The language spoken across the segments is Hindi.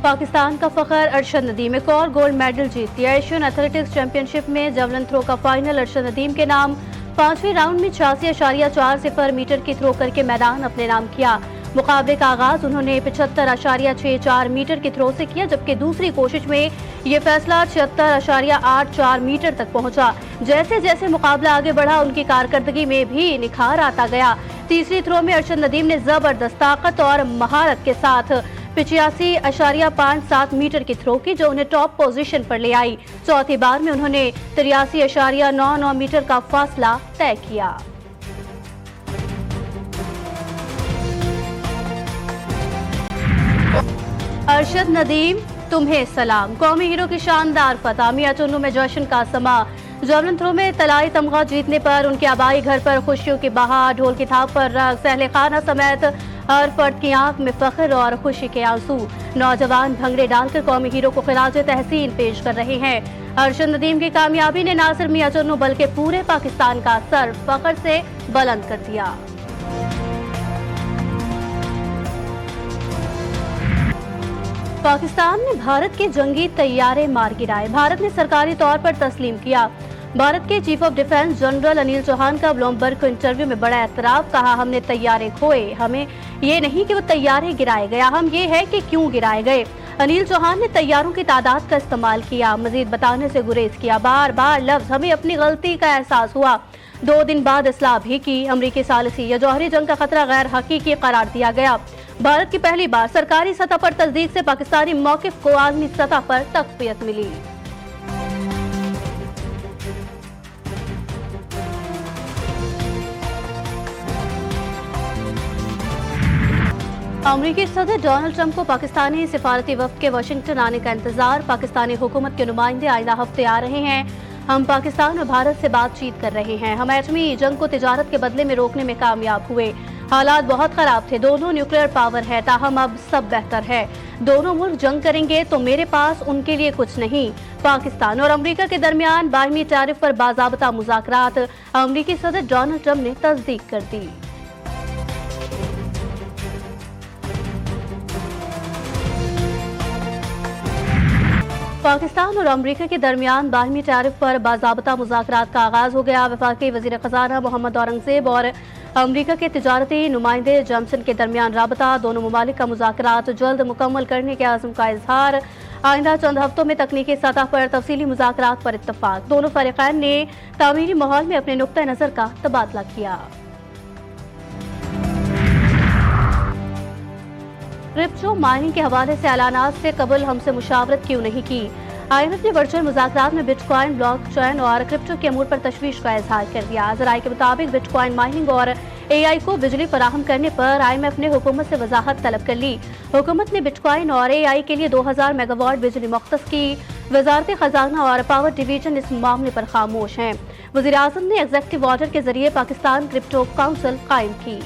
पाकिस्तान का फखर अरशद नदीम एक और गोल्ड मेडल जीत लिया। एशियन एथलेटिक्स चैंपियनशिप में जेवलिन थ्रो का फाइनल अरशद नदीम के नाम। 5वें राउंड में 86.40 मीटर की थ्रो करके मैदान अपने नाम किया। मुकाबले का आगाज उन्होंने 75.64 मीटर की थ्रो से किया, जबकि दूसरी कोशिश में ये फैसला 76.84 मीटर तक पहुंचा। जैसे जैसे मुकाबला आगे बढ़ा, उनकी कारकर्दगी में भी निखार आता गया। तीसरी थ्रो में अरशद नदीम ने जबरदस्त ताकत और महारत के साथ 85.57 मीटर की थ्रो की, जो उन्हें टॉप पोजीशन पर ले आई। चौथी बार में उन्होंने 83.99 मीटर का फासला तय किया। अरशद नदीम, तुम्हें सलाम। कौमी हीरो की शानदार फतह। मियां चुन्नू में जश्न का समा। जेवलिन थ्रो में तलाई तमगा जीतने पर उनके आबाई घर पर खुशियों की बहार। ढोल की थाप पर रक्स। अहले खाना समेत हर फर्द की आंख में फख्र और खुशी के आंसू। नौजवान भंगड़े डालकर कौमी हीरो को खिराज तहसीन पेश कर रहे हैं। अरशद नदीम की कामयाबी ने न सिर्फ मियां चुन्नू बल्कि पूरे पाकिस्तान का सर फख्र से बुलंद कर दिया। पाकिस्तान ने भारत के जंगी तैयारे मार गिराए। भारत ने सरकारी तौर पर तस्लीम किया। भारत के chief of defence general Anil Chauhan का ब्लूमबर्ग को इंटरव्यू में बड़ा एतराफ। कहा, हमने तैयारे खोए, हमें ये नहीं कि वो तैयारे गिराए गए, हम ये है कि क्यों गिराए गए। अनिल चौहान ने तैयारों की तादाद का इस्तेमाल किया, मजीद बताने से गुरेज किया। बार बार लफ्ज हमें अपनी गलती का एहसास हुआ। 2 दिन बाद इस्लाह भी की। अमरीकी सालिसी या जौहरी जंग का खतरा गैर हकीकी करार दिया गया। भारत की पहली बार सरकारी सतह पर तस्दीक से पाकिस्तानी मौकिफ को आलमी सतह पर तक़वियत मिली। अमरीकी सदर डोनाल्ड ट्रंप को पाकिस्तानी सिफारती वफ्द के वाशिंगटन आने का इंतजार। पाकिस्तानी हुकूमत के नुमाइंदे आइंदा हफ्ते आ रहे हैं। हम पाकिस्तान और भारत से बातचीत कर रहे हैं। हम एटमी जंग को तिजारत के बदले में रोकने में कामयाब हुए। हालात बहुत खराब थे। दोनों न्यूक्लियर पावर है, ताहम अब सब बेहतर है। दोनों मुल्क जंग करेंगे तो मेरे पास उनके लिए कुछ नहीं। पाकिस्तान और अमेरिका के दरमियान बाहमी टैरिफ पर बाज़ाब्ता मुज़ाकरात। अमेरिकी सदर डोनाल्ड ट्रंप ने तस्दीक कर दी। पाकिस्तान और अमेरिका के दरमियान बाहमी टैरिफ पर बाज़ाब्ता मुज़ाकरात का आगाज हो गया। वफाकी वज़ीर ख़ज़ाना मोहम्मद औरंगज़ेब और अमेरिका के तिजारती नुमाइंदे जॉनसन के दरमियान राबता। दोनों ममालिक का मुज़ाकरात जल्द मुकम्मल करने के आज़म का इजहार। आइंदा चंद हफ्तों में तकनीकी सतह पर तफसीली मुज़ाकरात पर इत्तफ़ाक़। दोनों फ़रीक़ैन ने तामीरी माहौल में अपने नुक्ता नज़र का तबादला किया। क्रिप्टो माइनिंग के हवाले से ऐलानात से कबल हमसे मुशावरत क्यों नहीं की। IMF ने वर्चुअल मुज़ाकरात में बिटकॉइन, ब्लॉकचेन और क्रिप्टो के अमूर पर तशवीश का इजहार कर दिया। ज़राए के मुताबिक बिटकॉइन माइनिंग और AI को बिजली फराहम करने पर IMF ने हुकूमत से वजाहत तलब कर ली। हुकूमत ने बिटकॉइन और AI के लिए 2000 मेगावाट बिजली मुख्तस की। वजारत खजाना और पावर डिवीजन इस मामले पर खामोश हैं। वज़ीर आज़म ने एग्जीक्यूटिव ऑर्डर के जरिए पाकिस्तान क्रिप्टो काउंसिल कायम की।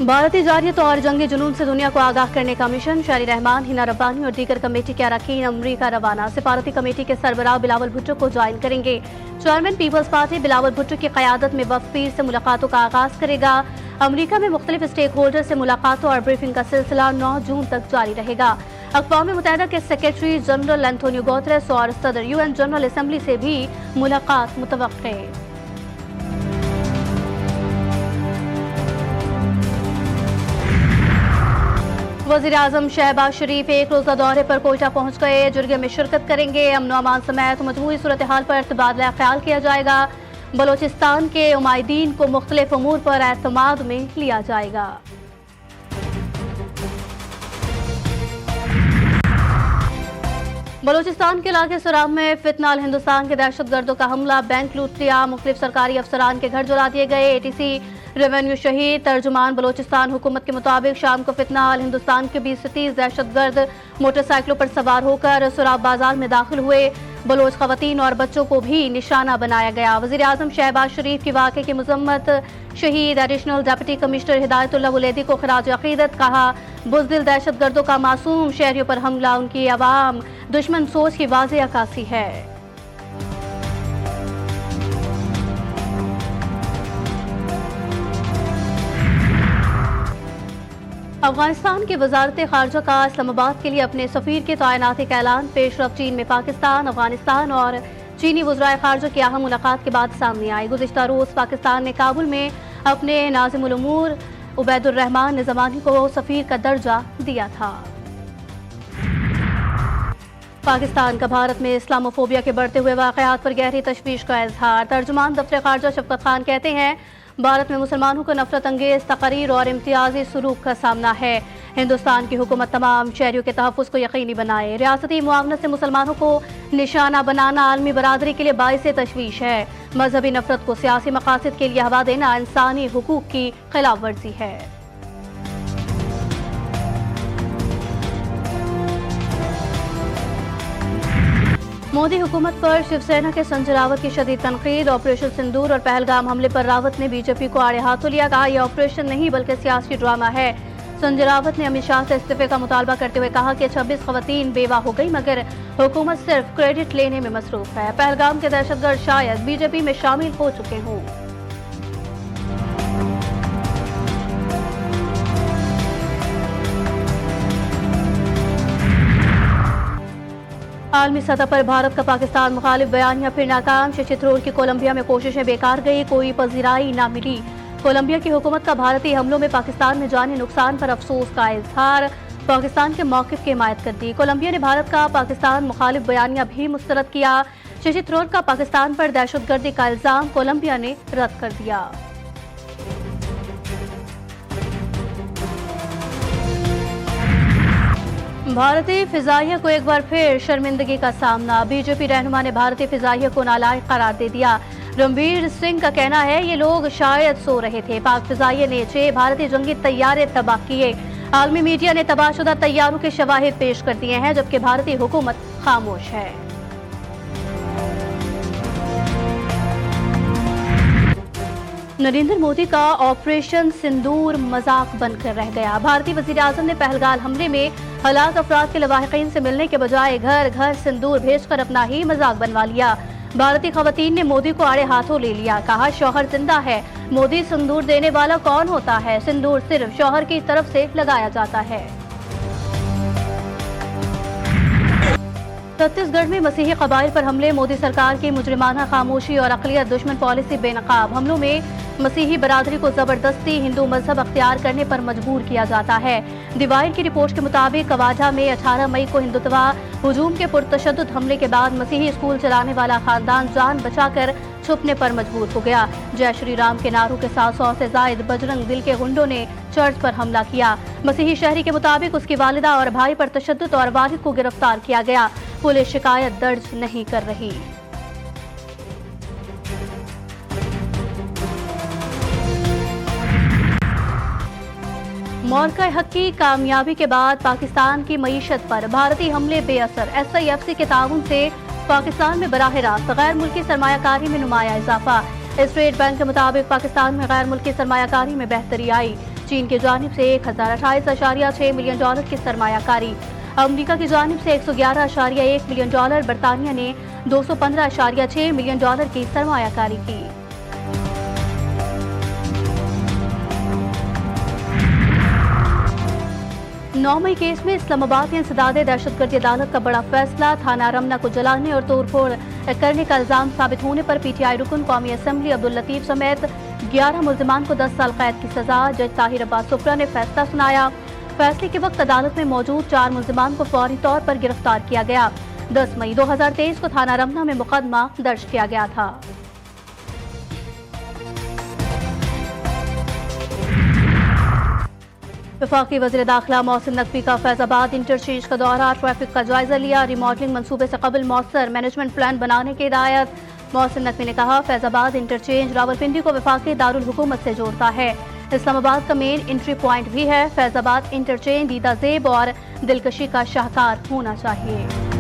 भारतीय जारियत और जंगी जुनून से दुनिया को आगाह करने का मिशन। शारी रहमान, हिना रब्बानी और दीगर कमेटी के अरकान अमरीका रवाना। सिफारती कमेटी के सरबराह बिलावल भुट्टो को ज्वाइन करेंगे। Chairman Peoples Party Bilawal Bhutto की क़यादत में वफ़द पीर से मुलाकातों का आगाज करेगा। अमरीका में मुख्तलिफ स्टेक होल्डर से मुलाकातों और ब्रीफिंग का सिलसिला 9 जून तक जारी रहेगा। अक़वाम मुत्तहिदा के सेक्रेटरी जनरल एंटोनियो गुतेरेस और सदर UN जनरल असम्बली से भी मुलाकात मुतवक्के। वज़ीर आज़म शहबाज शरीफ एक रोज़ा दौरे पर कोयटा पहुँच गए। जुर्गे में शिरकत करेंगे। अमन व अमान समेत मजमूई सूरत हाल पर तबादला ख्याल किया जाएगा। बलोचिस्तान के उमाइदीन को मुख्तलिफ उमूर पर एतमाद में लिया जाएगा। बलोचिस्तान के इलाके सुराब में फितनाल हिंदुस्तान के दहशतगर्दों का हमला, बैंक लूट लिया। मुख्तलिफ सरकारी अफसरान के घर जला दिए गए। ATC रेवेन्यू शहीद। तर्जुमान बलोचिस्तान हुकूमत के मुताबिक शाम को फितनाल हिंदुस्तान के 20 से 30 दहशतगर्द मोटरसाइकिलों पर सवार होकर सुराब बाजार में दाखिल हुए। बलोच खवातीन और बच्चों को भी निशाना बनाया गया। वज़ीर आज़म शहबाज शरीफ की वाक़े की मज़म्मत। शहीद एडिशनल डिप्टी कमिश्नर हिदायतुल्लाह वलेदी को खराज अक़ीदत। कहा, बुज़दिल दहशतगर्दों का मासूम शहरियों पर हमला उनकी अवाम दुश्मन सोच की वाज़ेह अक्कासी है। अफगानिस्तान की वजारत खारजा का इस्लामाबाद के लिए अपने सफीर के तैनाती का ऐलान। पेशरफ चीन में पाकिस्तान, अफगानिस्तान और चीनी वज़राए खारजा की अहम मुलाकात के बाद सामने आई। गुज़िश्ता रोज़ पाकिस्तान ने काबुल में अपने नाज़िमुल उमूर उबैदुर रहमान निज़मानी को सफीर का दर्जा दिया था। पाकिस्तान का भारत में इस्लामोफोबिया के बढ़ते हुए वाक़यात पर गहरी तशवीश का इजहार। तर्जुमान दफ्तर खारजा शफकत खान कहते हैं, भारत में मुसलमानों को नफरत अंगेज तकरीर और इम्तियाजी सलूक का सामना है। हिंदुस्तान की हुकूमत तमाम शहरियों के तहफ़्फ़ुज़ को यकीनी बनाए। रियासती मुआवनत से मुसलमानों को निशाना बनाना आलमी बरादरी के लिए बाइस तशवीश है। मजहबी नफरत को सियासी मकासद के लिए हवा देना इंसानी हुकूक की खिलाफ वर्जी है। मोदी हुकूमत पर शिवसेना के संजय रावत की शदीद तनकीद। ऑपरेशन सिंदूर और पहलगाम हमले पर रावत ने बीजेपी को आड़े हाथों लिया। कहा, यह ऑपरेशन नहीं बल्कि सियासी ड्रामा है। संजय रावत ने अमित शाह से इस्तीफे का मुतालबा करते हुए कहा कि 26 खवातीन बेवा हो गई, मगर हुकूमत सिर्फ क्रेडिट लेने में मसरूफ है। पहलगाम के दहशतगर्द शायद बीजेपी में शामिल हो चुके हों। आलमी सतह पर भारत का पाकिस्तान मुखालिफ बयानिया फिर नाकाम। शशि थरूर की कोलंबिया में कोशिशें बेकार गई, कोई पजीराई न मिली। कोलंबिया की हुकूमत का भारतीय हमलों में पाकिस्तान में जानी नुकसान पर अफसोस का इजहार। पाकिस्तान के मौक़िफ़ की हिमायत कर दी। कोलंबिया ने भारत का पाकिस्तान मुखालिफ बयानिया भी मुस्तरद किया। शशि थरूर का पाकिस्तान पर दहशतगर्दी का इल्जाम कोलंबिया ने रद्द कर दिया। भारतीय फिजाइया को एक बार फिर शर्मिंदगी का सामना। बीजेपी रहनुमा ने भारतीय फिजाइया को नालायक करार दे दिया। रणबीर सिंह का कहना है, ये लोग शायद सो रहे थे। पाक फिजाइया ने 6 भारतीय जंगी तैयारे तबाह किए। आलमी मीडिया ने तबाहशुदा तैयारों के शवाहिद पेश कर दिए हैं, जबकि भारतीय हुकूमत खामोश है। नरेंद्र मोदी का ऑपरेशन सिंदूर मजाक बनकर रह गया। भारतीय वजीर आजम ने पहलगाम हमले में हलाक अफराद के लवाहिकीन से मिलने के बजाय घर घर सिंदूर भेजकर अपना ही मजाक बनवा लिया। भारतीय खवातीन ने मोदी को आड़े हाथों ले लिया। कहा, शौहर जिंदा है, मोदी सिंदूर देने वाला कौन होता है? सिंदूर सिर्फ शौहर की तरफ से लगाया जाता है। छत्तीसगढ़ में मसीही कबाइल पर हमले। मोदी सरकार की मुजरिमाना खामोशी और अक़लियत दुश्मन पॉलिसी बेनकाब। हमलों में मसीही बरादरी को जबरदस्ती हिंदू मजहब अख्तियार करने पर मजबूर किया जाता है। डिवाइड की रिपोर्ट के मुताबिक कवाझा में 18 मई को हिंदुत्वा हुजूम के पुरतशद्दुद हमले के बाद मसीही स्कूल चलाने वाला खानदान जान बचाकर छुपने पर मजबूर हो गया। जय श्री राम के नारों के साथ 100 से जायद बजरंग दिल के गुंडों ने चर्च पर हमला किया। मसीही शहरी के मुताबिक उसकी वालिदा और भाई पर तशद्दुद और वालिद को गिरफ्तार किया गया। पुलिस शिकायत दर्ज नहीं कर रही। मौलका हक की कामयाबी के बाद पाकिस्तान की मईशत पर भारतीय हमले बेअसर। SIFC के ताउन से पाकिस्तान में बराह रास्त गैर मुल्की सरमायाकारी में नुमाया इजाफा। स्टेट बैंक के मुताबिक पाकिस्तान में गैर मुल्की सरमायाकारी में बेहतरी आई। चीन की जानिब से 1028.6 मिलियन डॉलर की सरमायाकारी, अमरीका की जानिब से 111.1 मिलियन डॉलर, बरतानिया ने 215.6 मिलियन डॉलर की सरमायाकारी की। 9 मई केस में इस्लामाबाद के इंसदाद दहशतगर्दी अदालत का बड़ा फैसला। थाना रमना को जलाने और तोड़फोड़ करने का इल्जाम साबित होने पर PTI रुकन कौमी असम्बली अब्दुल लतीफ समेत 11 मुल्जिमान को 10 साल कैद की सजा। जज ताहिर अब्बास सुप्रा ने फैसला सुनाया। फैसले के वक्त अदालत में मौजूद 4 मुल्जिमान को फौरी तौर पर गिरफ्तार किया गया। 10 मई 2023 को थाना रमना में मुकदमा दर्ज किया गया था। वफाकी वज़ीर दाखिला मोहसिन नकवी का फैजाबाद इंटरचेंज का दौरा, ट्रैफिक का जायजा लिया। रिमॉडलिंग मंसूबे से कबल मौसर मैनेजमेंट प्लान बनाने की हिदायत। मोहसिन नकवी ने कहा, फैजाबाद इंटरचेंज रावलपिंडी को वफाकी दारुल हुकूमत से जोड़ता है। इस्लामाबाद का मेन एंट्री पॉइंट भी है। फैजाबाद इंटरचेंज दीदा ज़ेब और दिलकशी का शाहकार होना चाहिए।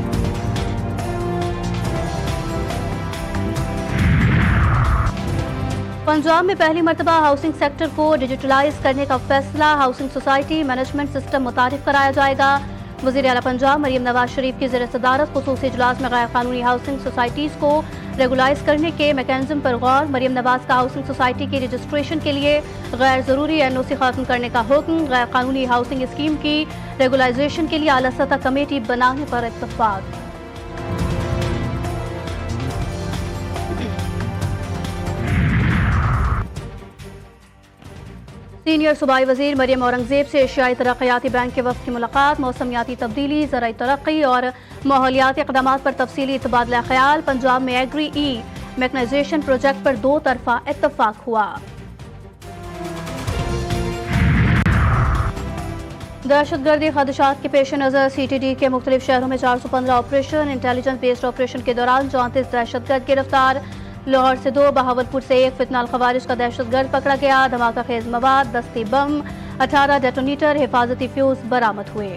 पंजाब में पहली मरतबा हाउसिंग सेक्टर को डिजिटलाइज करने का फैसला। हाउसिंग सोसाइटी मैनेजमेंट सिस्टम मुतारिफ कराया जाएगा। वज़ीर आला पंजाब मरियम नवाज शरीफ की ज़ेर सदारत खुसूसी इजलास में गैर कानूनी हाउसिंग सोसाइटीज़ को रेगुलाइज करने के मैकेनिज्म पर गौर। मरियम नवाज का हाउसिंग सोसाइटी की रजिस्ट्रेशन के लिए गैर ज़रूरी एनओसी खत्म करने का हुक्म। गैर कानूनी हाउसिंग स्कीम की रेगुलाइजेशन के लिए आला सतह कमेटी बनाने पर इत्तफाक। सीनियर सूबाई वजीर मरियम औरंगजेब से एशियाई तरक्याती बैंक के वफ़द की मुलाकात। मौसमियाती तब्दीली, ज़राई तरक्की और माहौलियाती इक़दामात पर तफसीली तबादला ख्याल। पंजाब में एग्री मैकनाइजेशन प्रोजेक्ट पर 2 तरफा इत्तफाक हुआ। दहशतगर्दी खदशात के पेश नज़र CTD के मुख्तलिफ शहरों में 415 ऑपरेशन। इंटेलिजेंस बेस्ड ऑपरेशन के दौरान 34 दहशतगर्द गिरफ्तार। लाहौर से 2, बहावलपुर से 1 फितनाल खवारिज का दहशतगर्द पकड़ा गया। धमाका खेज मवाद, दस्ती बम, 18 डेटोनेटर, हिफाजती फ्यूज बरामद हुए।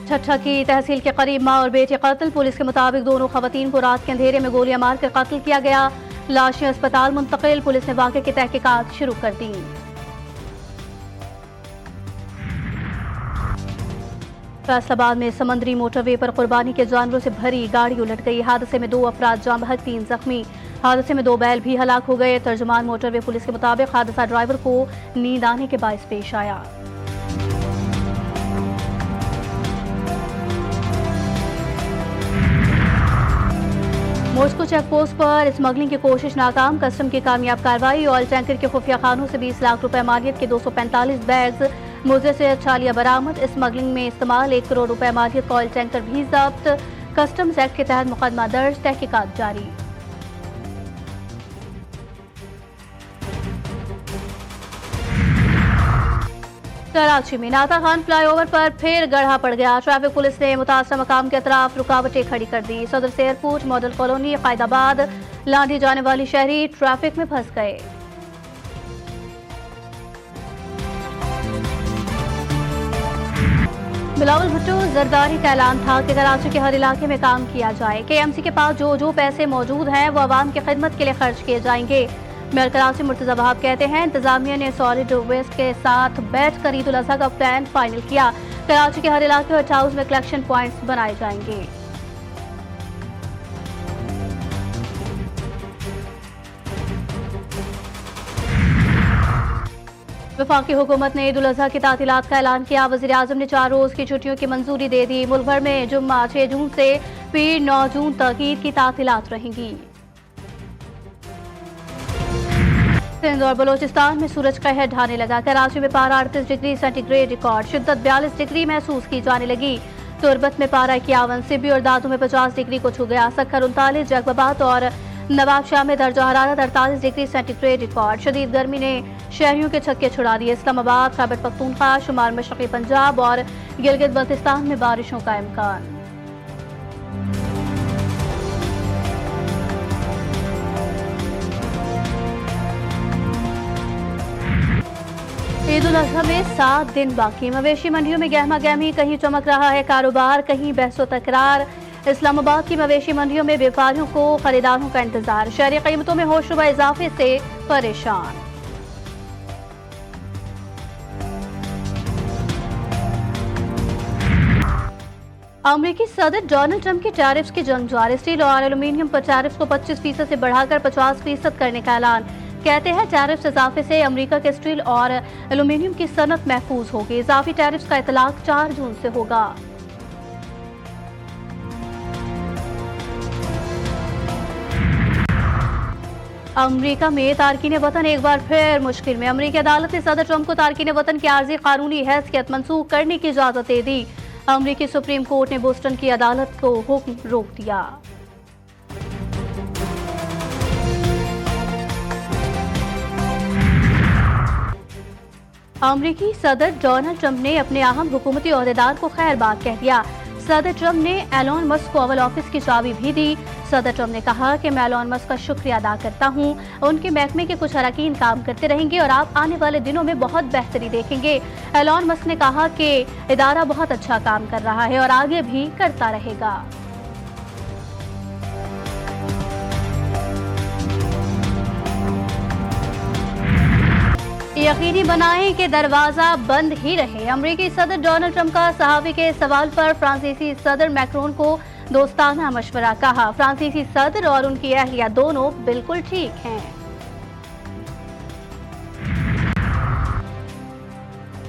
छठा की तहसील के करीब मां और बेटे कत्ल। पुलिस के मुताबिक दोनों खवातीन को रात के अंधेरे में गोलियां मारकर कत्ल किया गया। लाशें अस्पताल मुंतकिल। पुलिस ने वाक़े की तहकीकात शुरू कर दी। फैसलाबाद में समंदरी मोटरवे पर कुर्बानी के जानवरों से भरी गाड़ी उलट गई। हादसे में 2 अफराद जाँ बहक, 3 जख्मी। हादसे में 2 बैल भी हलाक हो गए। तर्जुमान मोटरवे पुलिस के मुताबिक हादसा ड्राइवर को नींद आने के बायस पेश आया। मोस्को चेक पोस्ट पर स्मगलिंग की कोशिश नाकाम। कस्टम की कामयाब कार्रवाई। ऑयल टैंकर के खुफिया खानों से 20 लाख रुपए मालियत के 245 बैग्स मुजरे से छालिया बरामद। स्मगलिंग में इस्तेमाल 1 करोड़ रुपए मालियत का ऑयल टैंकर भी जब्त। कस्टम्स एक्ट के तहत मुकदमा दर्ज, तहकीकात जारी। कराची में नाता खान फ्लाईओवर पर फिर गड्ढा पड़ गया। ट्रैफिक पुलिस ने मुतासरा मकाम के अतराफ रुकावटें खड़ी कर दी। सदर से airport, model colony, Qaidabad Landhi जाने वाली शहरी ट्रैफिक में फंस गए। बिलावल भुट्टो जरदारी का ऐलान था कि कराची के हर इलाके में काम किया जाए। KMC के पास जो पैसे मौजूद हैं वो आवाम की खिदमत के लिए खर्च किए जाएंगे। मेयर कराची मुर्तजा वहाब कहते हैं इंतजामिया ने सॉलिड वेस्ट के साथ बैठकर ईद उल अजहा का प्लान फाइनल किया। कराची के हर इलाके और टाउन में कलेक्शन पॉइंट्स बनाए जाएंगे। वफाकी हुकूमत ने ईद उल अजहा की तातीलात का ऐलान किया। वज़ीर आज़म ने 4 रोज की छुट्टियों की मंजूरी दे दी। मुल्क भर में जुम्मा 6 जून से पीर 9 जून तक ईद की तातीलात रहेंगी। सिंध और बलोचिस्तान में सूरज कहर ढाने लगा। कराची में पारा 38 डिग्री सेंटीग्रेड रिकॉर्ड। शिद्दत 42 डिग्री महसूस की जाने लगी। तुरबत में पारा 51, सिबी और दादू में 50 डिग्री को छू गया। सक्खर 39, जैकबाबाद और नवाबशाह में दर्जा हरारत 48 डिग्री सेंटीग्रेड रिकॉर्ड। शदीद गर्मी ने शहरियों के छक्के छुड़ा दिए। इस्लामाबाद, खैबर पख्तूनख्वा, शुमार मशरक़ी पंजाब और गिलगित बल्तिस्तान में बारिशों का इम्कान। ईद उल अजहा में 7 दिन बाकी। मवेशी मंडियों में गहमा गहमी, कहीं चमक रहा है कारोबार, कहीं बहसो तकरार। इस्लामाबाद की मवेशी मंडियों में व्यापारियों को खरीदारों का इंतजार। शहरी कीमतों में होशरुबा इजाफे से परेशान। अमेरिकी सदर डोनाल्ड ट्रंप की टैरिफ्स की जंग जारी। स्टील और एल्यूमीनियम पर टैरिफ्स को 25% से बढ़ाकर 50% करने का ऐलान। कहते हैं टैरिफ्स इजाफे से अमेरिका के स्टील और एल्यूमीनियम की सनत महफूज होगी। इजाफी टैरिफ्स का इतलाक 4 जून से होगा। अमेरिका में तारकीन वतन एक बार फिर मुश्किल में। अमेरिकी अदालत ने सदर ट्रंप को तारकीन वतन की आर्जी कानूनी हैसियत मंसूख करने की इजाजत दे दी। अमेरिकी सुप्रीम कोर्ट ने बोस्टन की अदालत को हुक्म रोक दिया। अमेरिकी सदर डोनाल्ड ट्रंप ने अपने अहम हुकूमती ओहदेदार को खैरबाद कह दिया। सदर ट्रंप ने एलोन मस्क को ओवल ऑफिस की चाबी भी दी। सदर ट्रंप ने कहा कि मैं एलोन मस्क का शुक्रिया अदा करता हूं। उनके महकमे के कुछ अरकान काम करते रहेंगे और आप आने वाले दिनों में बहुत बेहतरी देखेंगे। एलोन मस्क ने कहा कि इदारा बहुत अच्छा काम कर रहा है और आगे भी करता रहेगा। यकीनी बनाएं कि दरवाजा बंद ही रहे। अमेरिकी सदर डोनाल्ड ट्रंप का सहाफ़ी के सवाल पर फ्रांसीसी सदर मैक्रोन को दोस्ताना मशवरा। कहा, फ्रांसीसी सदर और उनकी अहलिया दोनों बिल्कुल ठीक हैं।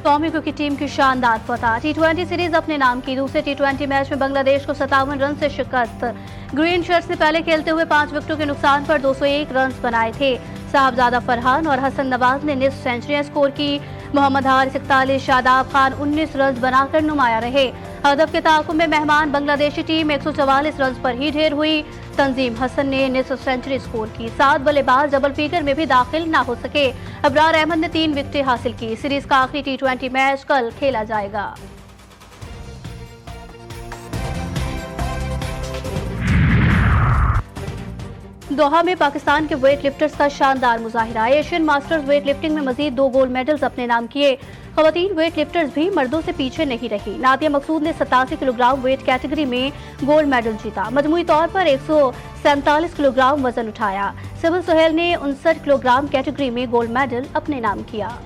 कौमी क्रिकेट टीम की शानदार फतह। टी20 सीरीज अपने नाम की। दूसरे टी20 मैच में बांग्लादेश को 57 रन से शिकस्त। ग्रीन शर्ट्स ने पहले खेलते हुए 5 विकेटों के नुकसान पर 201 रन बनाए थे। साहबजादा फरहान और हसन नवाज ने निस्फ सेंचुरियां स्कोर की। मोहम्मद हारिस 41, शादाब खान 19 रन बनाकर नुमाया रहे। हदफ के ताकुब में मेहमान बांग्लादेशी टीम 144 रन पर ही ढेर हुई। तंजीम हसन ने निस्फ सेंचुरी स्कोर की। 7 बल्लेबाज डबल फीगर में भी दाखिल न हो सके। अबरार अहमद ने 3 विकेटें हासिल की। सीरीज का आखिरी टी20 मैच कल खेला जाएगा। दोहा में पाकिस्तान के वेट लिफ्टर्स का शानदार मुजाहिरा। एशियन मास्टर्स वेट लिफ्टिंग में मजीद 2 गोल्ड मेडल्स अपने नाम किए। खवातीन वेट लिफ्टर्स भी मर्दों से पीछे नहीं रही। नादिया मकसूद ने 87 किलोग्राम वेट कैटेगरी में गोल्ड मेडल जीता। मजमूई तौर पर 147 किलोग्राम वजन उठाया। सिबल सुहेल ने 59 किलोग्राम कैटेगरी में गोल्ड मेडल अपने नाम किया।